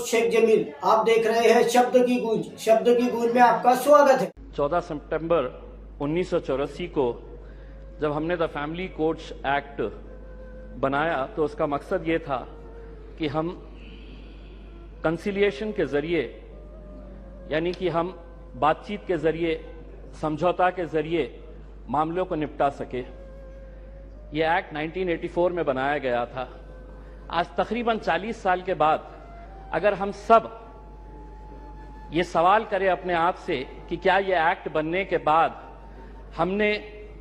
दोस्त शेख जमील, आप देख रहे हैं शब्द की गूंज। शब्द की गूंज में आपका स्वागत है। 14 सितंबर 1984 को जब हमने द फैमिली कोर्ट्स एक्ट बनाया तो उसका मकसद ये था कि हम कंसिलिएशन के जरिए, यानी कि हम बातचीत के जरिए, समझौता के जरिए मामलों को निपटा सके। यह एक्ट 1984 में बनाया गया था। आज तकरीबन 40 साल के बाद अगर हम सब ये सवाल करें अपने आप से कि क्या ये एक्ट बनने के बाद हमने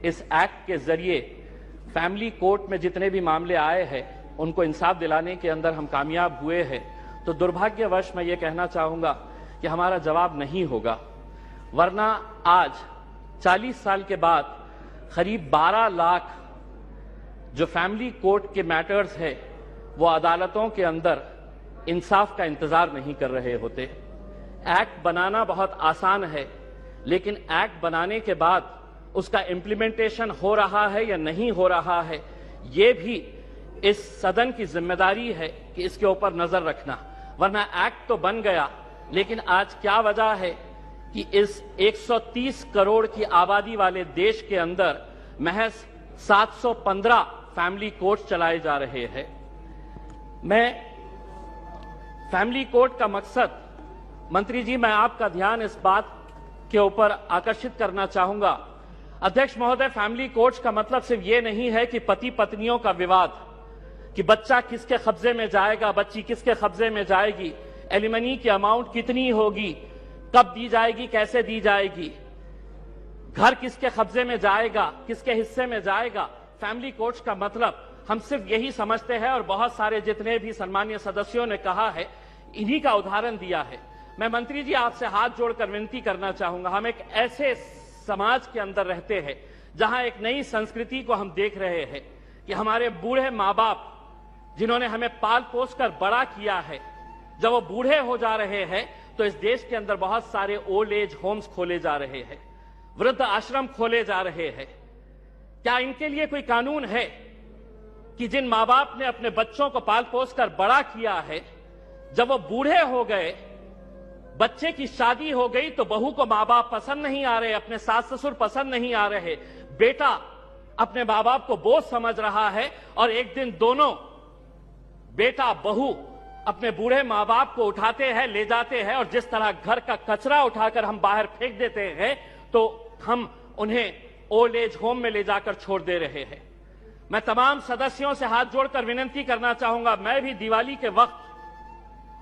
इस एक्ट के जरिए फैमिली कोर्ट में जितने भी मामले आए हैं उनको इंसाफ दिलाने के अंदर हम कामयाब हुए हैं, तो दुर्भाग्यवश मैं ये कहना चाहूंगा कि हमारा जवाब नहीं होगा। वरना आज 40 साल के बाद करीब 12 लाख जो फैमिली कोर्ट के मैटर्स है वो अदालतों के अंदर इंसाफ का इंतजार नहीं कर रहे होते। एक्ट बनाना बहुत आसान है, लेकिन एक्ट बनाने के बाद उसका इम्प्लीमेंटेशन हो रहा है या नहीं हो रहा है, ये भी इस सदन की जिम्मेदारी है कि इसके ऊपर नजर रखना। वरना एक्ट तो बन गया, लेकिन आज क्या वजह है कि इस 130 करोड़ की आबादी वाले देश के अंदर महज 715 फैमिली कोर्ट चलाए जा रहे हैं। मैं फैमिली कोर्ट का मकसद, मंत्री जी, मैं आपका ध्यान इस बात के ऊपर आकर्षित करना चाहूंगा। अध्यक्ष महोदय, फैमिली कोर्ट्स का मतलब सिर्फ ये नहीं है कि पति पत्नियों का विवाद, कि बच्चा किसके कब्जे में जाएगा, बच्ची किसके कब्जे में जाएगी, एलिमनी की अमाउंट कितनी होगी, कब दी जाएगी, कैसे दी जाएगी, घर किसके कब्जे में जाएगा, किसके हिस्से में जाएगा। फैमिली कोर्ट्स का मतलब हम सिर्फ यही समझते हैं, और बहुत सारे जितने भी सम्मानीय सदस्यों ने कहा है, इन्हीं का उदाहरण दिया है। मैं मंत्री जी आपसे हाथ जोड़कर विनती करना चाहूंगा, हम एक ऐसे समाज के अंदर रहते हैं जहां एक नई संस्कृति को हम देख रहे हैं कि हमारे बूढ़े माँ बाप जिन्होंने हमें पाल पोस कर बड़ा किया है, जब वो बूढ़े हो जा रहे हैं तो इस देश के अंदर बहुत सारे ओल्ड एज होम्स खोले जा रहे हैं, वृद्ध आश्रम खोले जा रहे हैं। क्या इनके लिए कोई कानून है कि जिन माँ बाप ने अपने बच्चों को पाल पोस कर बड़ा किया है, जब वो बूढ़े हो गए, बच्चे की शादी हो गई, तो बहू को माँ बाप पसंद नहीं आ रहे, अपने सास ससुर पसंद नहीं आ रहे, बेटा अपने माँ बाप को बोझ समझ रहा है, और एक दिन दोनों बेटा बहू अपने बूढ़े माँ बाप को उठाते हैं, ले जाते हैं, और जिस तरह घर का कचरा उठाकर हम बाहर फेंक देते हैं, तो हम उन्हें ओल्ड एज होम में ले जाकर छोड़ दे रहे हैं। मैं तमाम सदस्यों से हाथ जोड़कर विनती करना चाहूंगा, मैं भी दिवाली के वक्त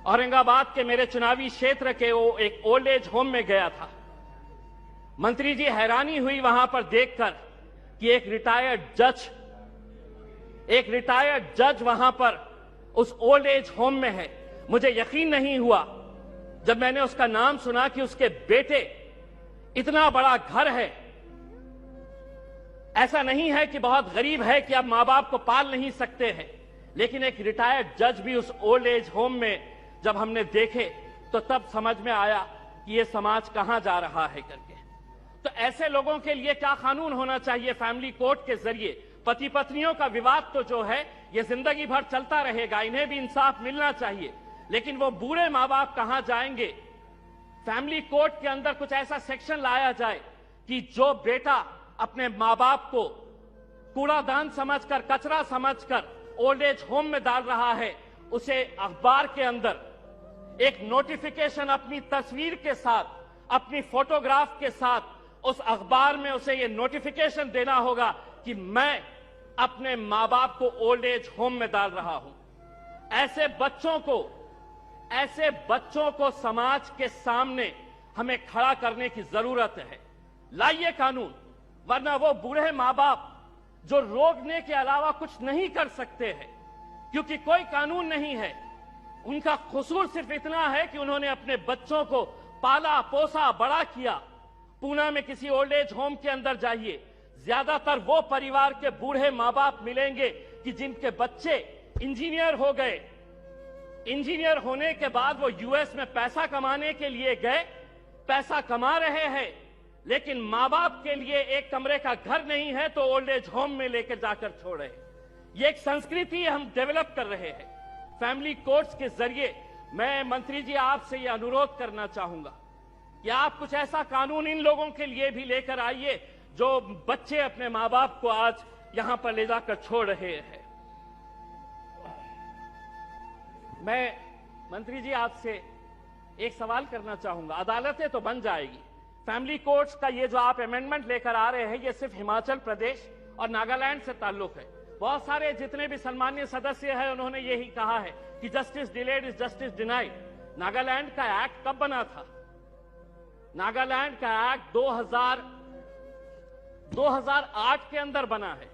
औरंगाबाद के मेरे चुनावी क्षेत्र के वो एक ओल्ड एज होम में गया था। मंत्री जी, हैरानी हुई वहां पर देखकर कि एक रिटायर्ड जज वहां पर उस ओल्ड एज होम में है। मुझे यकीन नहीं हुआ जब मैंने उसका नाम सुना कि उसके बेटे, इतना बड़ा घर है, ऐसा नहीं है कि बहुत गरीब है कि अब मां बाप को पाल नहीं सकते हैं, लेकिन एक रिटायर्ड जज भी उस ओल्ड एज होम में जब हमने देखे तो तब समझ में आया कि ये समाज कहां जा रहा है करके। तो ऐसे लोगों के लिए क्या कानून होना चाहिए फैमिली कोर्ट के जरिए? पति पत्नियों का विवाद तो जो है ये जिंदगी भर चलता रहेगा, इन्हें भी इंसाफ मिलना चाहिए, लेकिन वो बूढ़े मां बाप कहां जाएंगे? फैमिली कोर्ट के अंदर कुछ ऐसा सेक्शन लाया जाए कि जो बेटा अपने मां बाप को कूड़ादान समझकर, कचरा समझकर ओल्ड एज होम में डाल रहा है, उसे अखबार के अंदर एक नोटिफिकेशन अपनी तस्वीर के साथ, अपनी फोटोग्राफ के साथ, उस अखबार में उसे ये नोटिफिकेशन देना होगा कि मैं अपने मां बाप को ओल्ड एज होम में डाल रहा हूं। ऐसे बच्चों को समाज के सामने हमें खड़ा करने की जरूरत है। लाइए कानून, वरना वो बूढ़े मां बाप जो रोकने के अलावा कुछ नहीं कर सकते हैं, क्योंकि कोई कानून नहीं है, उनका कसूर सिर्फ इतना है कि उन्होंने अपने बच्चों को पाला पोसा बड़ा किया। पूना में किसी ओल्ड एज होम के अंदर जाइए, ज्यादातर वो परिवार के बूढ़े मां बाप मिलेंगे कि जिनके बच्चे इंजीनियर हो गए, इंजीनियर होने के बाद वो यूएस में पैसा कमाने के लिए गए, पैसा कमा रहे हैं, लेकिन मां बाप के लिए एक कमरे का घर नहीं है तो ओल्ड एज होम में लेकर जाकर छोड़े। ये एक संस्कृति हम डेवलप कर रहे हैं। फैमिली कोर्ट्स के जरिए मैं मंत्री जी आपसे यह अनुरोध करना चाहूंगा कि आप कुछ ऐसा कानून इन लोगों के लिए भी लेकर आइए जो बच्चे अपने मां बाप को आज यहां पर ले जाकर छोड़ रहे हैं। मैं मंत्री जी आपसे एक सवाल करना चाहूंगा। अदालतें तो बन जाएगी, फैमिली कोर्ट्स का ये जो आप अमेंडमेंट लेकर आ रहे हैं, ये सिर्फ हिमाचल प्रदेश और नागालैंड से ताल्लुक है। बहुत सारे जितने भी सम्मानीय सदस्य हैं उन्होंने यही कहा है कि justice delayed is justice denied. Nagaland का एक्ट कब बना था? नागालैंड का एक्ट 2008 के अंदर बना है।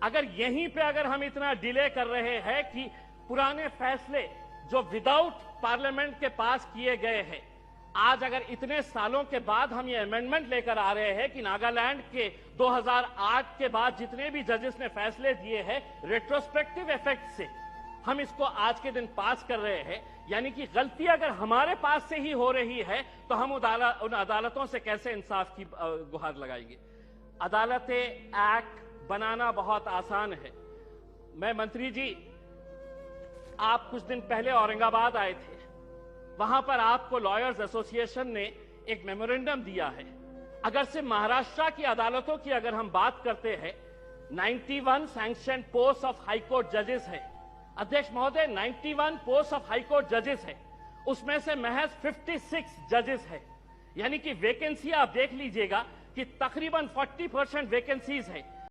अगर यहीं पे अगर हम इतना डिले कर रहे हैं कि पुराने फैसले जो विदाउट पार्लियामेंट के पास किए गए हैं, आज अगर इतने सालों के बाद हम ये अमेंडमेंट लेकर आ रहे हैं कि नागालैंड के 2008 के बाद जितने भी जजेस ने फैसले दिए हैं रेट्रोस्पेक्टिव इफेक्ट से हम इसको आज के दिन पास कर रहे हैं, यानी कि गलती अगर हमारे पास से ही हो रही है तो हम उन अदालतों से कैसे इंसाफ की गुहार लगाएंगे? अदालतें एक्ट बनाना बहुत आसान है। मैं मंत्री जी, आप कुछ दिन पहले औरंगाबाद आए थे, वहां पर आपको लॉयर्स एसोसिएशन ने एक मेमोरेंडम दिया है। अगर से महाराष्ट्र की अदालतों की अगर हम बात करते हैं, 91 सैंक्शन पोस्ट ऑफ हाईकोर्ट जजेस है। अध्यक्ष महोदय, 91 पोस्ट ऑफ हाईकोर्ट जजेस है, उसमें से महज 56 जजेस है। यानी कि वैकेंसी आप देख लीजिएगा कि तकरीबन 40% वैकेंसीज है।